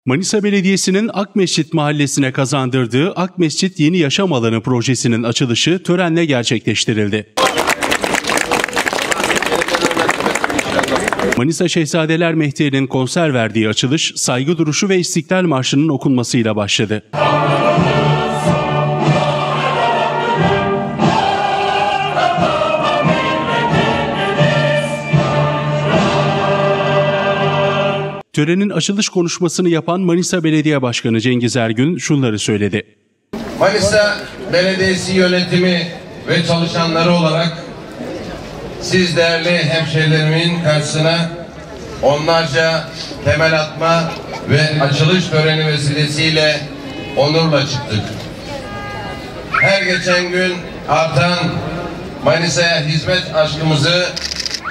Manisa Belediyesi'nin Akmescit Mahallesi'ne kazandırdığı Akmescit Yeni Yaşam Alanı projesinin açılışı törenle gerçekleştirildi. Manisa Şehzadeler Mehteri'nin konser verdiği açılış, saygı duruşu ve İstiklal Marşı'nın okunmasıyla başladı. Törenin açılış konuşmasını yapan Manisa Belediye Başkanı Cengiz Ergün şunları söyledi. Manisa Belediyesi yönetimi ve çalışanları olarak siz değerli hemşehrilerimin karşısına onlarca temel atma ve açılış töreni vesilesiyle onurla çıktık. Her geçen gün artan Manisa'ya hizmet aşkımızı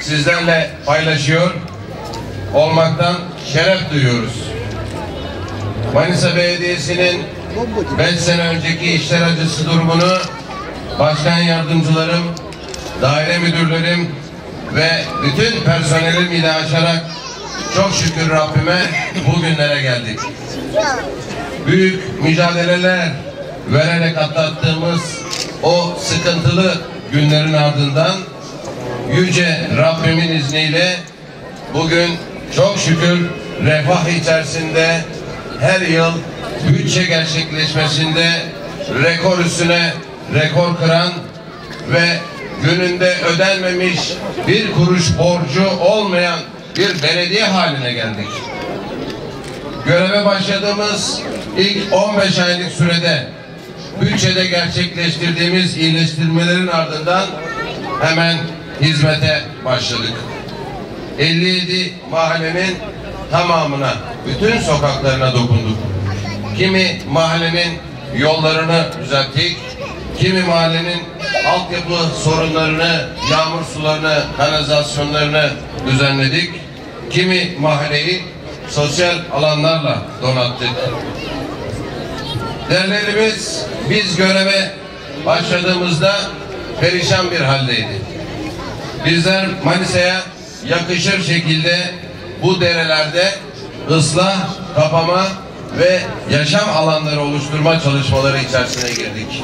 sizlerle paylaşıyor olmaktan şeref duyuyoruz. Manisa Belediyesi'nin 5 sene önceki işler acısı durumunu başkan yardımcılarım, daire müdürlerim ve bütün personelim ile aşarak çok şükür Rabbime bugünlere geldik. Büyük mücadeleler vererek atlattığımız o sıkıntılı günlerin ardından yüce Rabbimin izniyle bugün çok şükür refah içerisinde her yıl bütçe gerçekleşmesinde rekor üstüne rekor kıran ve gününde ödenmemiş bir kuruş borcu olmayan bir belediye haline geldik. Göreve başladığımız ilk 15 aylık sürede bütçede gerçekleştirdiğimiz iyileştirmelerin ardından hemen hizmete başladık. 57 mahallenin tamamına, bütün sokaklarına dokunduk. Kimi mahallenin yollarını düzelttik, kimi mahallenin altyapı sorunlarını, yağmur sularını, kanalizasyonlarını düzenledik. Kimi mahalleyi sosyal alanlarla donattık. Derneğimiz biz göreve başladığımızda perişan bir haldeydi. Bizler Manisa'ya yakışır şekilde bu derelerde ıslah, kapama ve yaşam alanları oluşturma çalışmaları içerisine girdik.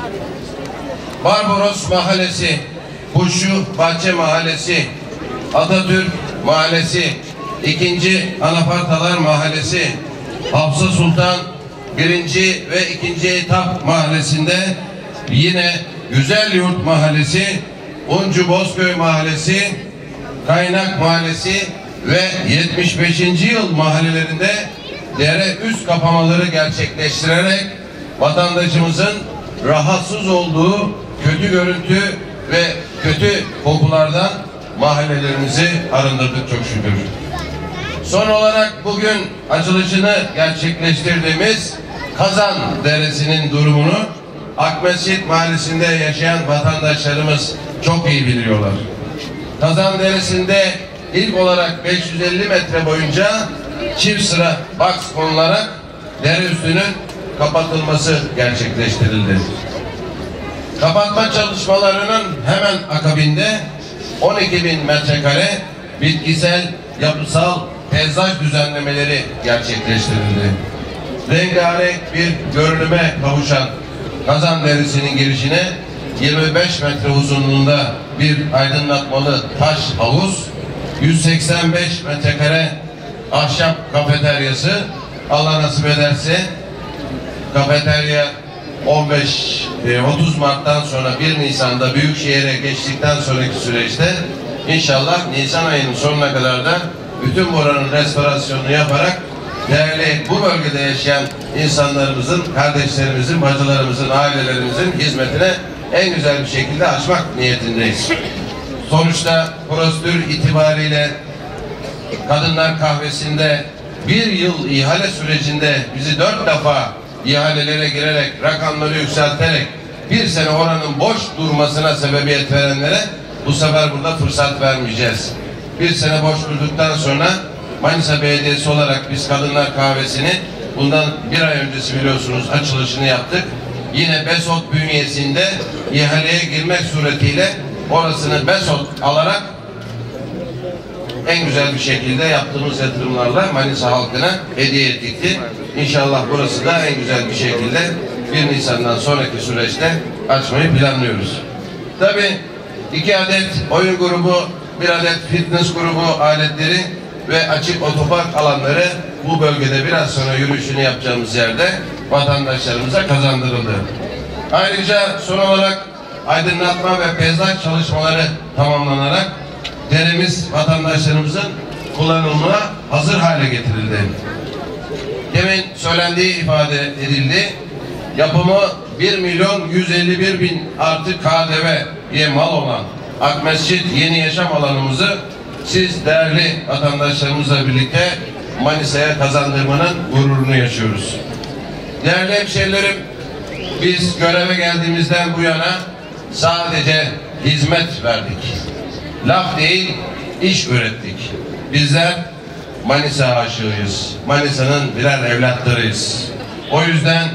Barbaros Mahallesi, Kuşçu Bahçe Mahallesi, Atatürk Mahallesi, 2. Anafartalar Mahallesi, Hafsa Sultan 1. ve 2. Etap Mahallesi'nde yine Güzelyurt Mahallesi, Uncu Bozköy Mahallesi, Kaynak Mahallesi ve 75. yıl mahallelerinde dere üst kapamaları gerçekleştirerek vatandaşımızın rahatsız olduğu kötü görüntü ve kötü kokulardan mahallelerimizi arındırdık çok şükür. Son olarak bugün açılışını gerçekleştirdiğimiz Kazan Deresi'nin durumunu Akmescit Mahallesi'nde yaşayan vatandaşlarımız çok iyi biliyorlar. Kazan Deresi'nde ilk olarak 550 metre boyunca çift sıra box konularak dere üstünün kapatılması gerçekleştirildi. Kapatma çalışmalarının hemen akabinde 12.000 metrekare bitkisel, yapısal peyzaj düzenlemeleri gerçekleştirildi. Rengarenk bir görünüme kavuşan Kazan Deresi'nin girişine 25 metre uzunluğunda bir aydınlatmalı taş havuz, 185 metrekare ahşap kafeteryası, Allah nasip ederse kafeterya 30 Mart'tan sonra 1 Nisan'da Büyükşehir'e geçtikten sonraki süreçte inşallah Nisan ayının sonuna kadar da bütün buranın restorasyonunu yaparak değerli bu bölgede yaşayan insanlarımızın, kardeşlerimizin, bacılarımızın, ailelerimizin hizmetine en güzel bir şekilde açmak niyetindeyiz. Sonuçta prosedür itibariyle Kadınlar Kahvesi'nde 1 yıl ihale sürecinde bizi 4 defa ihalelere girerek, rakamları yükselterek 1 sene oranın boş durmasına sebebiyet verenlere bu sefer burada fırsat vermeyeceğiz. 1 sene boş durduktan sonra Manisa Belediyesi olarak biz Kadınlar Kahvesi'ni bundan 1 ay öncesi biliyorsunuz açılışını yaptık. Yine BESOT bünyesinde ihaleye girmek suretiyle orasını BESOT alarak en güzel bir şekilde yaptığımız yatırımlarla Manisa halkına hediye ettik. İnşallah burası da en güzel bir şekilde 1 Nisan'dan sonraki süreçte açmayı planlıyoruz. Tabii 2 adet oyun grubu, 1 adet fitness grubu aletleri ve açık otopark alanları bu bölgede biraz sonra yürüyüşünü yapacağımız yerde vatandaşlarımıza kazandırıldı. Ayrıca son olarak aydınlatma ve peyzaj çalışmaları tamamlanarak deremiz vatandaşlarımızın kullanımına hazır hale getirildi. Demin söylendiği ifade edildi. Yapımı 1.151.000 artı KDV'ye mal olan Akmescit Yeni Yaşam alanımızı siz değerli vatandaşlarımızla birlikte Manisa'ya kazandırmanın gururunu yaşıyoruz. Değerli hemşehrilerim, biz göreve geldiğimizden bu yana sadece hizmet verdik. Laf değil, iş ürettik. Bizler Manisa aşığıyız. Manisa'nın birer evlatlarıyız. O yüzden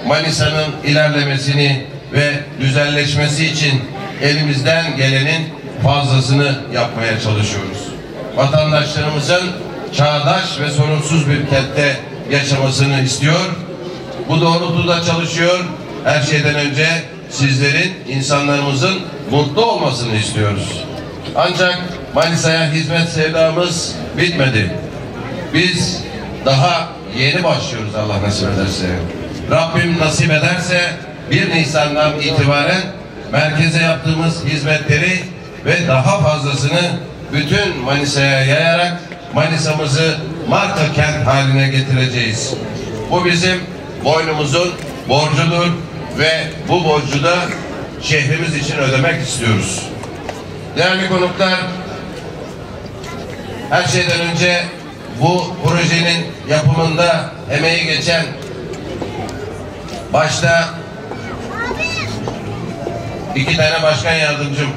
Manisa'nın ilerlemesini ve güzelleşmesi için elimizden gelenin fazlasını yapmaya çalışıyoruz. Vatandaşlarımızın çağdaş ve sorunsuz bir kentte yaşamasını istiyor. Bu doğrultuda çalışıyor. Her şeyden önce sizlerin, insanlarımızın mutlu olmasını istiyoruz. Ancak Manisa'ya hizmet sevdamız bitmedi. Biz daha yeni başlıyoruz Allah nasip ederse. Rabbim nasip ederse 1 Nisan'dan itibaren merkeze yaptığımız hizmetleri ve daha fazlasını bütün Manisa'ya yayarak Manisa'mızı marka kent haline getireceğiz. Bu bizim boynumuzun borcudur ve bu borcu da şehrimiz için ödemek istiyoruz. Değerli konuklar, her şeyden önce bu projenin yapımında emeği geçen başta 2 tane başkan yardımcım,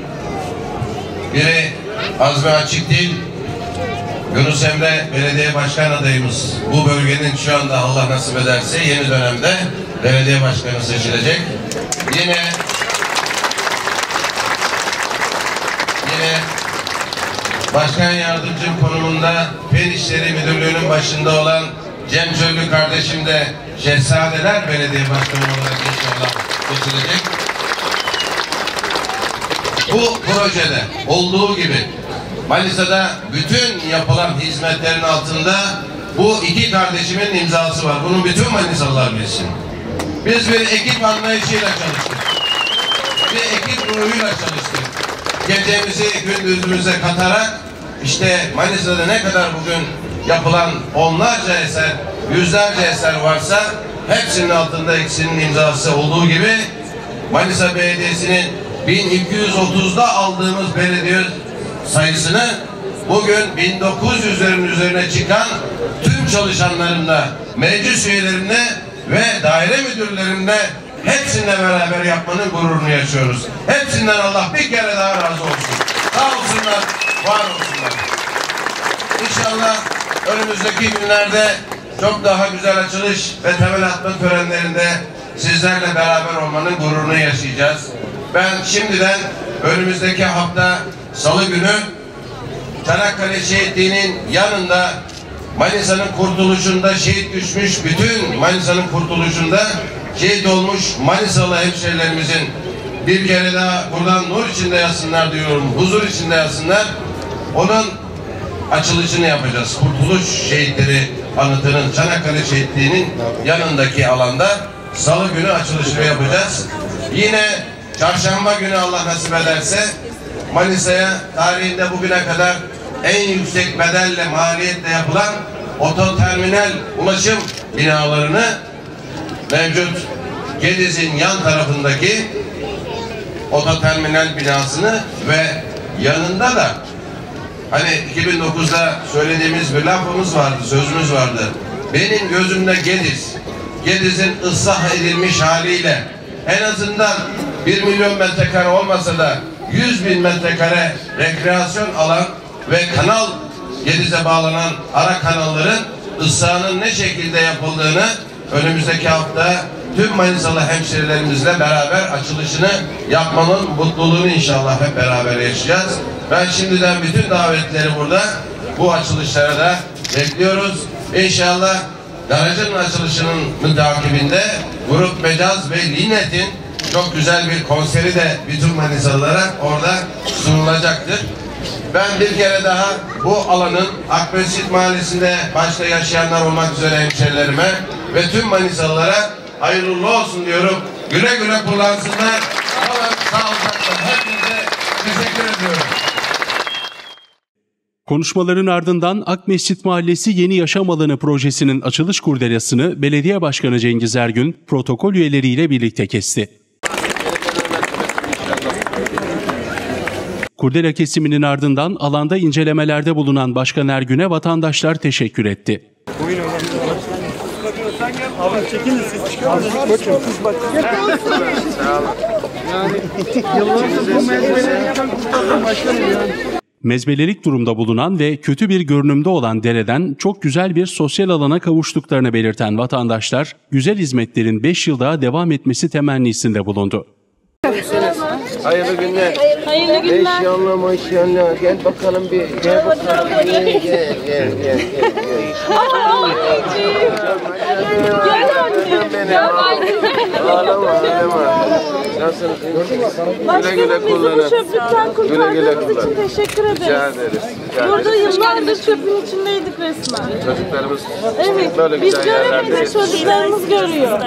biri Azmi Açıkdil, Yunus Emre belediye başkan adayımız. Bu bölgenin şu anda Allah nasip ederse yeni dönemde belediye başkanı seçilecek. Yine başkan yardımcım konumunda Fen İşleri Müdürlüğü'nün başında olan Cem Çöllü kardeşim de Şehzadeler Belediye Başkanı olarak inşallah seçilecek. Bu projede olduğu gibi Manisa'da bütün yapılan hizmetlerin altında bu 2 kardeşimin imzası var. Bunu bütün Manisalılar bilsin. Biz bir ekip anlayışıyla çalıştık. Bir ekip ruhuyla çalıştık. Gecemizi gündüzümüze katarak işte Manisa'da ne kadar bugün yapılan onlarca eser, yüzlerce eser varsa hepsinin altında ikisinin imzası olduğu gibi Manisa Belediyesi'nin 1230'da aldığımız belediye sayısını bugün 1900'lerin üzerine çıkan tüm çalışanlarımla, meclis üyelerimle ve daire müdürlerimle hepsininle beraber yapmanın gururunu yaşıyoruz. Hepsinden Allah bir kere daha razı olsun. Sağ olsunlar, var olsunlar. İnşallah önümüzdeki günlerde çok daha güzel açılış ve temel atma törenlerinde sizlerle beraber olmanın gururunu yaşayacağız. Ben şimdiden önümüzdeki hafta Salı günü Çanakkale Şehitliği'nin yanında Manisa'nın kurtuluşunda şehit düşmüş, bütün Manisa'nın kurtuluşunda şehit olmuş Manisalı hemşehrilerimizin bir kere daha buradan nur içinde yatsınlar diyorum, huzur içinde yatsınlar. Onun açılışını yapacağız. Kurtuluş Şehitleri Anıtı'nın Çanakkale Şehitliği'nin yanındaki alanda Salı günü açılışını yapacağız. Yine Çarşamba günü Allah nasip ederse Manisa'ya tarihinde bugüne kadar en yüksek bedelle, maliyetle yapılan ototerminal ulaşım binalarını mevcut Gediz'in yan tarafındaki ototerminal binasını ve yanında da hani 2009'da söylediğimiz bir lafımız vardı, sözümüz vardı. Benim gözümde Gediz'in ıslah edilmiş haliyle en azından 1 milyon metrekare olmasa da 100.000 metrekare rekreasyon alan ve kanal, Gediz'e bağlanan ara kanalların ıslahının ne şekilde yapıldığını önümüzdeki hafta tüm Manisalı hemşerilerimizle beraber açılışını yapmanın mutluluğunu inşallah hep beraber yaşayacağız. Ben şimdiden bütün davetleri burada bu açılışlara da bekliyoruz. İnşallah garajın açılışının mütakibinde Grup Mecaz ve Linet'in çok güzel bir konseri de bütün Manisalılara orada sunulacaktır. Ben bir kere daha bu alanın Akmescit Mahallesi'nde başta yaşayanlar olmak üzere hemşerilerime ve tüm Manisalılara hayırlı olsun diyorum. Güle güle kullansınlar. Sağlıcakla. Hepinize teşekkür ediyorum. Konuşmaların ardından Akmescit Mahallesi Yeni Yaşam Alanı projesinin açılış kurdelasını Belediye Başkanı Cengiz Ergün protokol üyeleriyle birlikte kesti. Kurdela kesiminin ardından alanda incelemelerde bulunan Başkan Ergün'e vatandaşlar teşekkür etti. Abi çekilin siz çıkar mısınız? Siz bak. Mezbelelik durumda bulunan ve kötü bir görünümde olan dereden çok güzel bir sosyal alana kavuştuklarını belirten vatandaşlar, güzel hizmetlerin 5 yıl daha devam etmesi temennisinde bulundu. Hayırlı günler. Hayırlı günler. Maşallah maşallah. Gel bakalım bir. Gel bakalım. Gel. Ağlama. Nasılsınız? Güle güle kullanın. Bizi bu çöplükten kurtardığınız için teşekkür ederiz. Rica ederiz. Burada yıllardır çöpün içindeydik resmen. Çocuklarımız Evet, böyle biz güzel yerlerde göremediğimiz çocuklarımız görüyor.